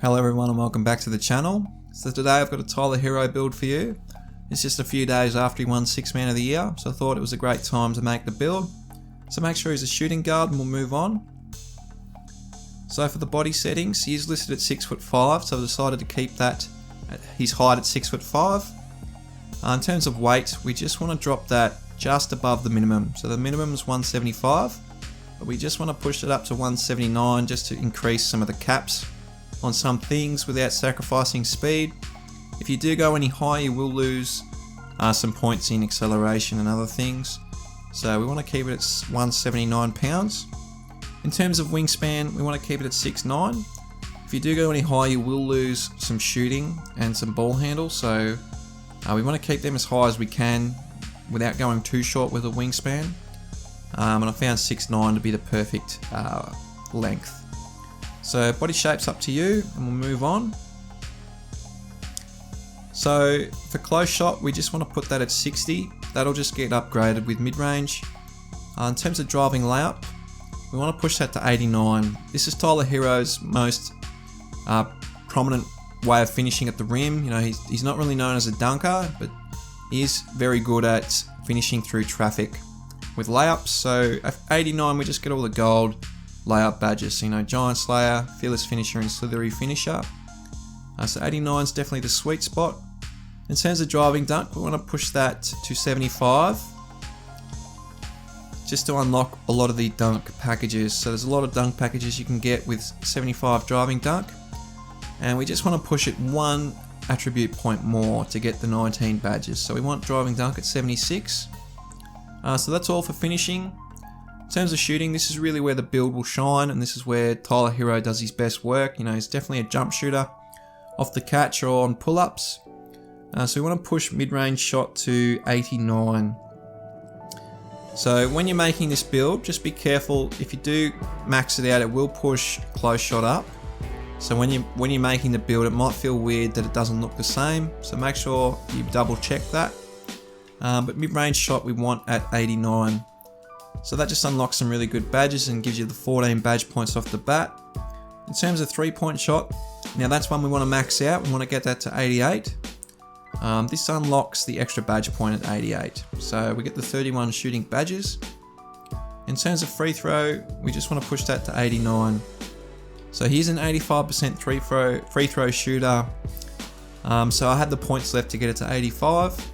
Hello everyone and welcome back to the channel. So today I've got a Tyler Herro build for you. It's just a few days after he won 6th Man of the Year, so I thought it was a great time to make the build. So make sure he's a shooting guard and we'll move on. So for the body settings, he is listed at 6'5", so I've decided to keep that at his height at 6'5". In terms of weight, we just want to drop that just above the minimum. So the minimum is 175, but we just want to push it up to 179 just to increase some of the caps on some things without sacrificing speed. If you do go any higher, you will lose some points in acceleration and other things. So we want to keep it at 179 pounds. In terms of wingspan, we want to keep it at 6'9". If you do go any higher, you will lose some shooting and some ball handle. So we want to keep them as high as we can without going too short with a wingspan. And I found 6'9" to be the perfect length. So body shape's up to you and we'll move on. So for close shot, we just want to put that at 60. That'll just get upgraded with mid-range. In terms of driving layup, we want to push that to 89. This is Tyler Herro's most prominent way of finishing at the rim. You know, he's not really known as a dunker, but he is very good at finishing through traffic with layups. So at 89, we just get all the gold layup badges. So, you know, Giant Slayer, Fearless Finisher, and Slithery Finisher. So 89 is definitely the sweet spot. In terms of driving dunk, we want to push that to 75. Just to unlock a lot of the dunk packages. So there's a lot of dunk packages you can get with 75 driving dunk. And we just want to push it one attribute point more to get the 19 badges. So we want driving dunk at 76. So that's all for finishing. In terms of shooting, this is really where the build will shine, and this is where Tyler Herro does his best work. You know, he's definitely a jump shooter off the catch or on pull-ups. So we want to push mid-range shot to 89. So when you're making this build, just be careful. If you do max it out, it will push close shot up. So when you're making the build, it might feel weird that it doesn't look the same. So make sure you double check that. But mid-range shot we want at 89. So that just unlocks some really good badges and gives you the 14 badge points off the bat. In terms of 3-point shot, now that's one we want to max out. We want to get that to 88. This unlocks the extra badge point at 88. So we get the 31 shooting badges. In terms of free throw, we just want to push that to 89. So he's an 85% free throw shooter. So I had the points left to get it to 85.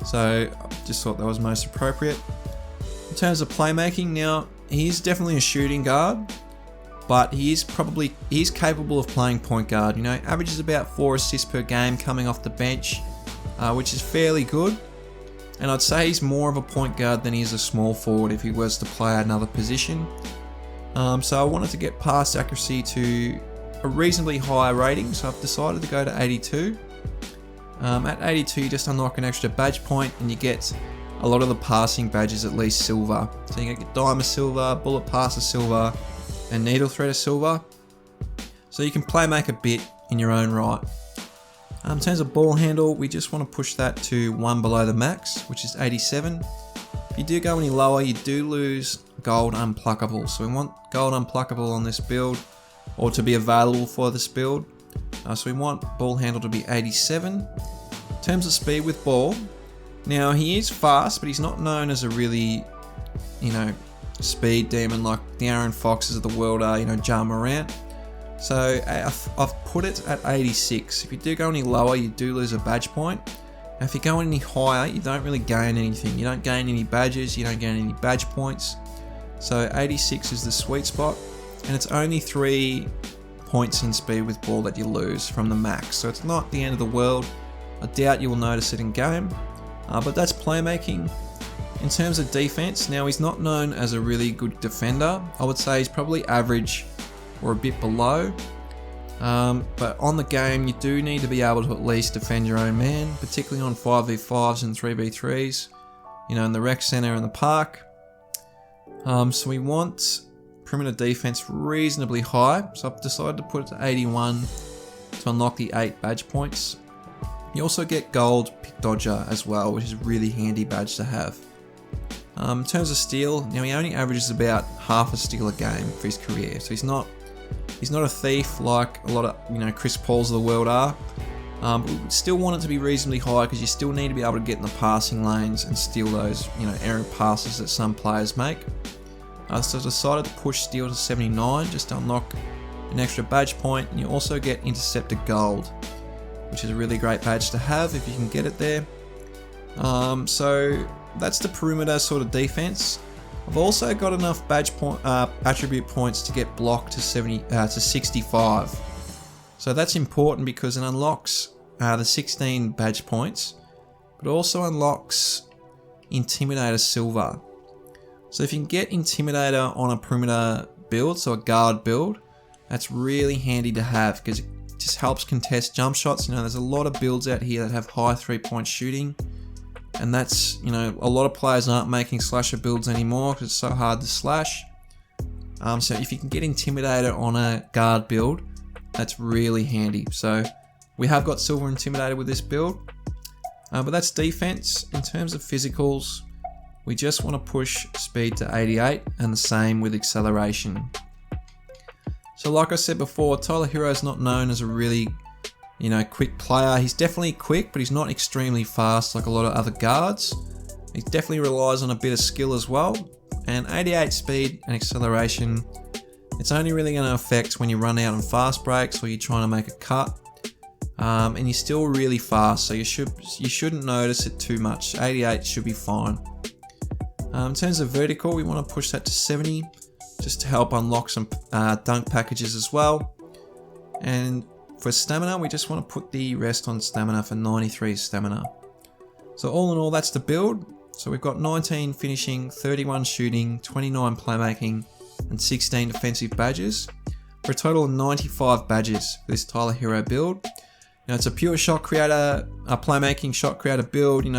So I just thought that was most appropriate. In terms of playmaking, now he's definitely a shooting guard, but he's capable of playing point guard. You know, averages about 4 assists per game coming off the bench, which is fairly good. And I'd say he's more of a point guard than he is a small forward if he was to play another position. So I wanted to get pass accuracy to a reasonably high rating, so I've decided to go to 82. At 82, you just unlock an extra badge point and you get a lot of the passing badges at least silver. So you get Diamond Silver, Bullet Passer Silver, and Needle Threader Silver. So you can play make a bit in your own right. In terms of ball handle, we just want to push that to 1 below the max, which is 87. If you do go any lower, you do lose gold unpluckable. So we want gold unpluckable on this build, or to be available for this build. So we want ball handle to be 87. In terms of speed with ball, now he is fast, but he's not known as a really, you know, speed demon like the Aaron Foxes of the world are, you know, Ja Morant. So I've put it at 86. If you do go any lower, you do lose a badge point. Now if you go any higher, you don't really gain anything. You don't gain any badges, you don't gain any badge points. So 86 is the sweet spot, and it's only 3 points in speed with ball that you lose from the max. So it's not the end of the world. I doubt you will notice it in game. But that's playmaking. In terms of defense, now he's not known as a really good defender. I would say he's probably average or a bit below. But on the game, you do need to be able to at least defend your own man, particularly on 5v5s and 3v3s, you know, in the rec center and the park. So we want perimeter defense reasonably high. So I've decided to put it to 81 to unlock the 8 badge points. You also get gold pick dodger as well, which is a really handy badge to have. In terms of steal, now he only averages about half a steal a game for his career, so he's not He's not a thief like a lot of Chris Pauls of the world are. But we still want it to be reasonably high because you still need to be able to get in the passing lanes and steal those errant passes that some players make. So I decided to push Steel to 79 just to unlock an extra badge point, and you also get Interceptor Gold, which is a really great badge to have if you can get it there. So that's the perimeter sort of defense. I've also got enough attribute points to get block to 65. So that's important because it unlocks the 16 badge points, but also unlocks Intimidator Silver. So if you can get Intimidator on a perimeter build, so a guard build, that's really handy to have because it just helps contest jump shots. There's a lot of builds out here that have high 3-point shooting, and that's, a lot of players aren't making slasher builds anymore because it's so hard to slash. So if you can get Intimidator on a guard build, that's really handy. So we have got Silver Intimidator with this build, but that's defense. In terms of physicals, we just want to push speed to 88 and the same with acceleration. So like I said before, Tyler Herro is not known as a really quick player. He's definitely quick, but he's not extremely fast like a lot of other guards. He definitely relies on a bit of skill as well, and 88 speed and acceleration, it's only really going to affect when you run out on fast breaks or you're trying to make a cut, and you're still really fast, so you shouldn't notice it too much. 88 should be fine. In terms of vertical, we want to push that to 70 just to help unlock some dunk packages as well. And for stamina, we just want to put the rest on stamina for 93 stamina. So all in all, that's the build. So we've got 19 finishing, 31 shooting, 29 playmaking, and 16 defensive badges, for a total of 95 badges for this Tyler Herro build. It's a pure shot creator, a playmaking shot creator build. You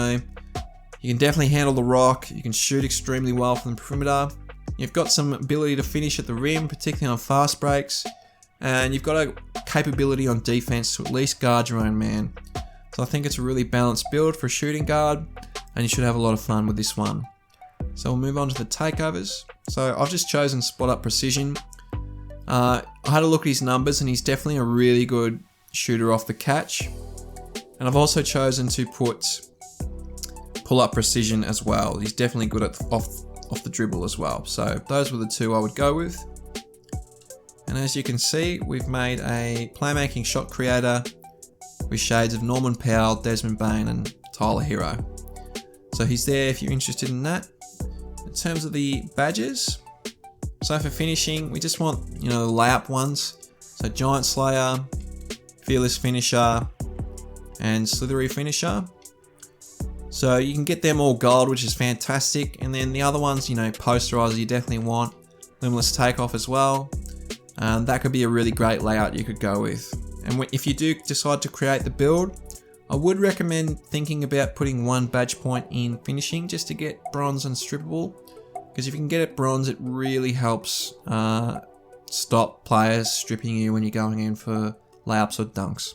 can definitely handle the rock, you can shoot extremely well from the perimeter, you've got some ability to finish at the rim, particularly on fast breaks, and you've got a capability on defense to at least guard your own man. So I think it's a really balanced build for a shooting guard, and you should have a lot of fun with this one. So we'll move on to the takeovers. So I've just chosen Spot Up Precision. I had a look at his numbers and he's definitely a really good shooter off the catch. And I've also chosen to put Pull Up Precision as well. He's definitely good at off the dribble as well. So those were the two I would go with. And as you can see, we've made a playmaking shot creator with shades of Norman Powell, Desmond Bain, and Tyler Herro. So he's there if you're interested in that. In terms of the badges, so for finishing, we just want, the layup ones. So Giant Slayer, Fearless Finisher, and Slithery Finisher. So you can get them all gold, which is fantastic. And then the other ones, Posterizer you definitely want. Limitless Takeoff as well. That could be a really great layout you could go with. And if you do decide to create the build, I would recommend thinking about putting one badge point in finishing just to get bronze and strippable, because if you can get it bronze, it really helps stop players stripping you when you're going in for layups or dunks.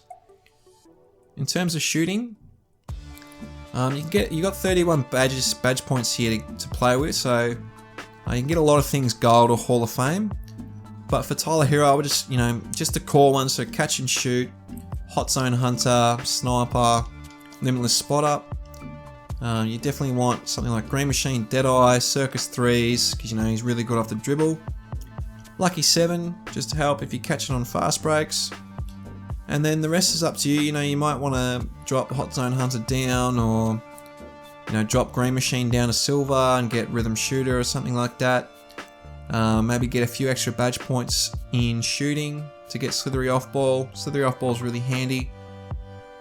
In terms of shooting, you got 31 badge points here to play with, so you can get a lot of things gold or Hall of Fame. But for Tyler Herro, I would just the core ones, so Catch and Shoot, Hot Zone Hunter, Sniper, Limitless Spot Up. You definitely want something like Green Machine, Deadeye, Circus 3s, because he's really good off the dribble. Lucky 7, just to help if you catch it on fast breaks. And then the rest is up to you. You might want to drop Hot Zone Hunter down, or drop Green Machine down to Silver and get Rhythm Shooter or something like that. Maybe get a few extra badge points in shooting to get Slithery Off Ball. Slithery Off Ball is really handy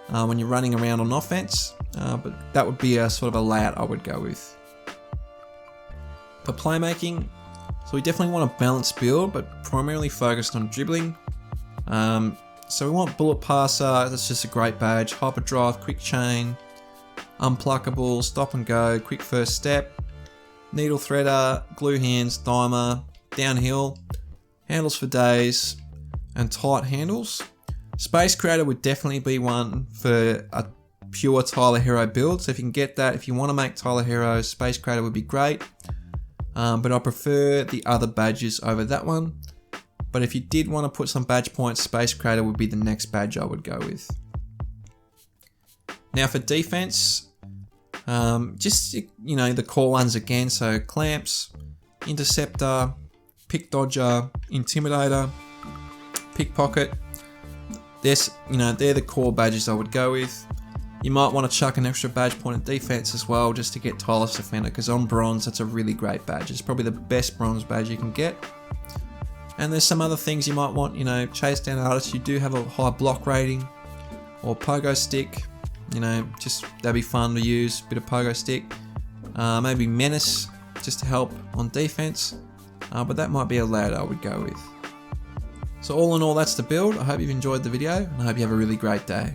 when you're running around on offense, but that would be a sort of a layout I would go with. For playmaking, so we definitely want a balanced build, but primarily focused on dribbling. So we want Bullet Passer, that's just a great badge. Hyperdrive, Quick Chain, Unpluckable, Stop and Go, Quick First Step, Needle Threader, Glue Hands, Dimer, Downhill, Handles for Days, and Tight Handles. Space Creator would definitely be one for a pure Tyler Herro build, so if you can get that, if you want to make Tyler Herro, Space Creator would be great. But I prefer the other badges over that one. But if you did want to put some badge points, Space Creator would be the next badge I would go with. Now for defense, just, you know, the core ones again. So Clamps, Interceptor, Pick Dodger, Intimidator, Pickpocket. They're the core badges I would go with. You might want to chuck an extra badge point at defense as well, just to get Tireless Defender, because on bronze, that's a really great badge. It's probably the best bronze badge you can get. And there's some other things you might want, you know, Chase Down Artists, you do have a high block rating, or Pogo Stick, you know, just that'd be fun to use, bit of Pogo Stick. Maybe Menace, just to help on defense, but that might be a lad I would go with. So all in all, that's the build. I hope you've enjoyed the video, and I hope you have a really great day.